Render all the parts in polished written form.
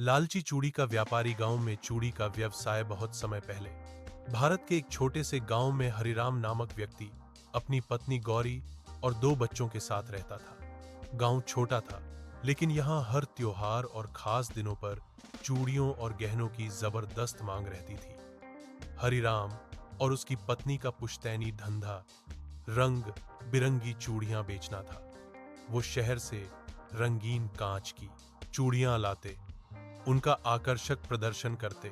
लालची चूड़ी का व्यापारी। गांव में चूड़ी का व्यवसाय। बहुत समय पहले भारत के एक छोटे से गांव में हरिराम नामक व्यक्ति अपनी पत्नी गौरी और दो बच्चों के साथ रहता था। गांव छोटा था, लेकिन यहां हर त्योहार और खास दिनों पर चूड़ियों और गहनों की जबरदस्त मांग रहती थी। हरिराम और उसकी पत्नी का पुश्तैनी धंधा रंग बिरंगी चूड़ियां बेचना था। वो शहर से रंगीन कांच की चूड़ियां लाते, उनका आकर्षक प्रदर्शन करते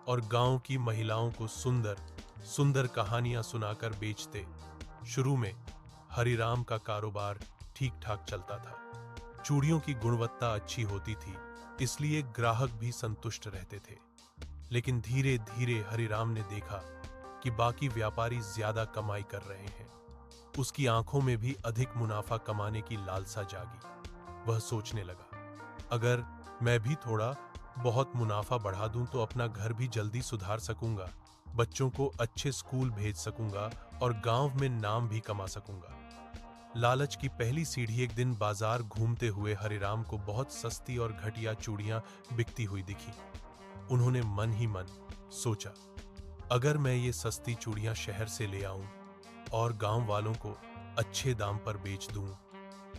और गांव की महिलाओं को सुंदर सुंदर कहानियां सुनाकर बेचते। शुरू में हरिराम का कारोबार ठीक ठाक चलता था। चूड़ियों की गुणवत्ता अच्छी होती थी, इसलिए ग्राहक भी संतुष्ट रहते थे। लेकिन धीरे धीरे हरिराम ने देखा कि बाकी व्यापारी ज्यादा कमाई कर रहे हैं। उसकी आंखों में भी अधिक मुनाफा कमाने की लालसा जागी। वह सोचने लगा, अगर मैं भी थोड़ा बहुत मुनाफा बढ़ा दूं तो अपना घर भी जल्दी सुधार सकूंगा, बच्चों को अच्छे स्कूल भेज सकूंगा और गांव में नाम भी कमा सकूंगा। लालच की पहली सीढ़ी। एक दिन बाजार घूमते हुए हरिराम को बहुत सस्ती और घटिया चूड़ियां बिकती हुई दिखी। उन्होंने मन ही मन सोचा, अगर मैं ये सस्ती चूड़ियां शहर से ले आऊं और गांव वालों को अच्छे दाम पर बेच दूं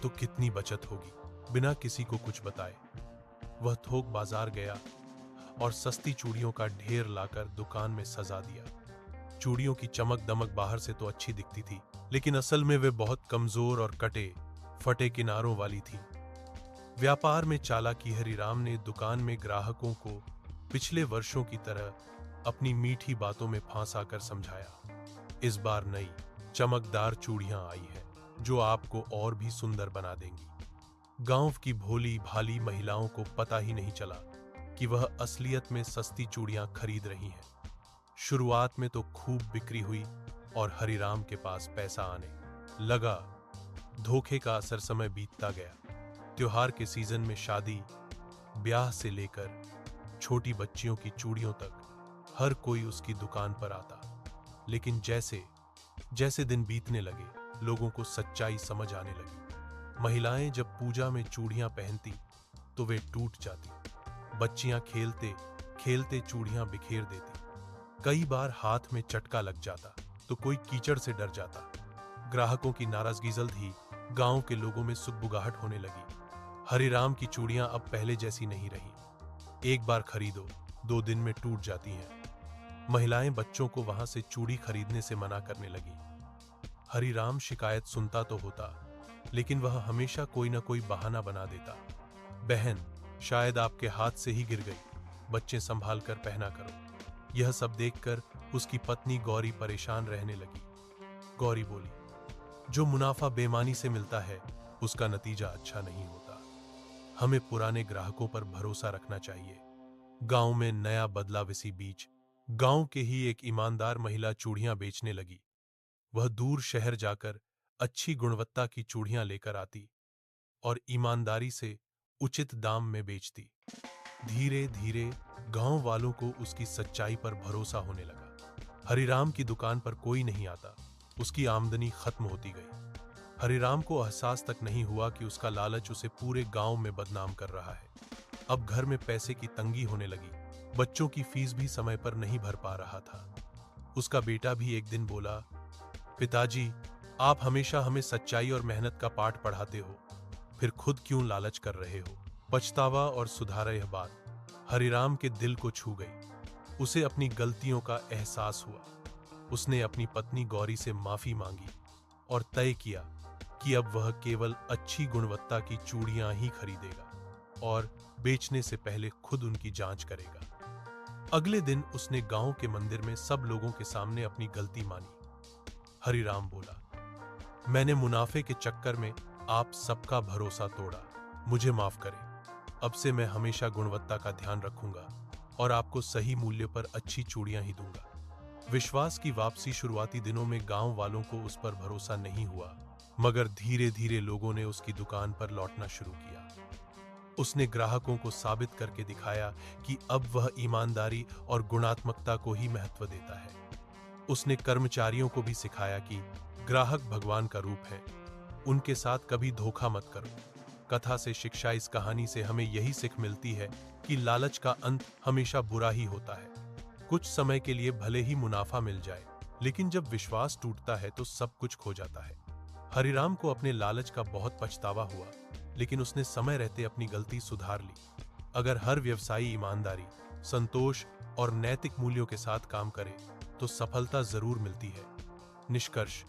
तो कितनी बचत होगी। बिना किसी को कुछ बताए वह थोक बाजार गया और सस्ती चूड़ियों का ढेर लाकर दुकान में सजा दिया। चूड़ियों की चमक दमक बाहर से तो अच्छी दिखती थी, लेकिन असल में वे बहुत कमजोर और कटे फटे किनारों वाली थी। व्यापार में चालाकी। हरिराम ने दुकान में ग्राहकों को पिछले वर्षों की तरह अपनी मीठी बातों में फंसा कर समझाया, इस बार नई चमकदार चूड़ियां आई हैं जो आपको और भी सुंदर बना देंगी। गांव की भोली भाली महिलाओं को पता ही नहीं चला कि वह असलियत में सस्ती चूड़ियां खरीद रही हैं। शुरुआत में तो खूब बिक्री हुई और हरिराम के पास पैसा आने लगा। धोखे का असर समय बीतता गया। त्योहार के सीजन में शादी ब्याह से लेकर छोटी बच्चियों की चूड़ियों तक हर कोई उसकी दुकान पर आता। लेकिन जैसे जैसे दिन बीतने लगे, लोगों को सच्चाई समझ आने लगी। महिलाएं जब पूजा में चूड़ियां पहनती तो वे टूट जाती। बच्चियां खेलते खेलते चूड़ियां बिखेर देती। कई बार हाथ में चटका लग जाता तो कोई कीचड़ से डर जाता। ग्राहकों की नाराजगी जल्द ही गांव के लोगों में सुगबुगाहट होने लगी। हरिराम की चूड़ियां अब पहले जैसी नहीं रही। एक बार खरीदो, 2 दिन में टूट जाती हैं। महिलाएं बच्चों को वहां से चूड़ी खरीदने से मना करने लगी। हरिराम शिकायत सुनता तो होता, लेकिन वह हमेशा कोई ना कोई बहाना बना देता। बहन, शायद आपके हाथ से ही गिर गई, बच्चे संभाल कर पहना करो। यह सब देखकर उसकी पत्नी गौरी परेशान रहने लगी। गौरी बोली, जो मुनाफा बेईमानी से मिलता है उसका नतीजा अच्छा नहीं होता। हमें पुराने ग्राहकों पर भरोसा रखना चाहिए। गांव में नया बदलाव। इसी बीच गांव के ही एक ईमानदार महिला चूड़ियां बेचने लगी। वह दूर शहर जाकर अच्छी गुणवत्ता की चूड़ियां लेकर आती और ईमानदारी से उचित दाम में बेचती। धीरे धीरे गांव वालों को उसकी सच्चाई पर भरोसा होने लगा। हरिराम की दुकान पर कोई नहीं आता, उसकी आमदनी खत्म होती गई। हरिराम को एहसास तक नहीं हुआ कि उसका लालच उसे पूरे गांव में बदनाम कर रहा है। अब घर में पैसे की तंगी होने लगी। बच्चों की फीस भी समय पर नहीं भर पा रहा था। उसका बेटा भी एक दिन बोला, पिताजी, आप हमेशा हमें सच्चाई और मेहनत का पाठ पढ़ाते हो, फिर खुद क्यों लालच कर रहे हो। पछतावा और सुधारा। यह बात हरिराम के दिल को छू गई। उसे अपनी गलतियों का एहसास हुआ। उसने अपनी पत्नी गौरी से माफी मांगी और तय किया कि अब वह केवल अच्छी गुणवत्ता की चूड़ियां ही खरीदेगा और बेचने से पहले खुद उनकी जांच करेगा। अगले दिन उसने गांव के मंदिर में सब लोगों के सामने अपनी गलती मानी। हरिराम बोला, मैंने मुनाफे के चक्कर में आप सबका भरोसा तोड़ा, मुझे माफ करें। अब से मैं हमेशा गुणवत्ता का ध्यान रखूंगा और आपको सही मूल्य पर अच्छी चूड़ियां ही दूंगा। विश्वास की वापसी। शुरुआती दिनों में गांव वालों को उस पर भरोसा नहीं हुआ, मगर धीरे धीरे लोगों ने उसकी दुकान पर लौटना शुरू किया। उसने ग्राहकों को साबित करके दिखाया कि अब वह ईमानदारी और गुणात्मकता को ही महत्व देता है। उसने कर्मचारियों को भी सिखाया कि ग्राहक भगवान का रूप है, उनके साथ कभी धोखा मत करो। कथा से शिक्षा। इस कहानी से हमें यही सीख मिलती है कि लालच का अंत हमेशा बुरा ही होता है। कुछ समय के लिए भले ही मुनाफा मिल जाए, लेकिन जब विश्वास टूटता है तो सब कुछ खो जाता है। हरिराम को अपने लालच का बहुत पछतावा हुआ, लेकिन उसने समय रहते अपनी गलती सुधार ली। अगर हर व्यवसायी ईमानदारी, संतोष और नैतिक मूल्यों के साथ काम करे तो सफलता जरूर मिलती है। निष्कर्ष।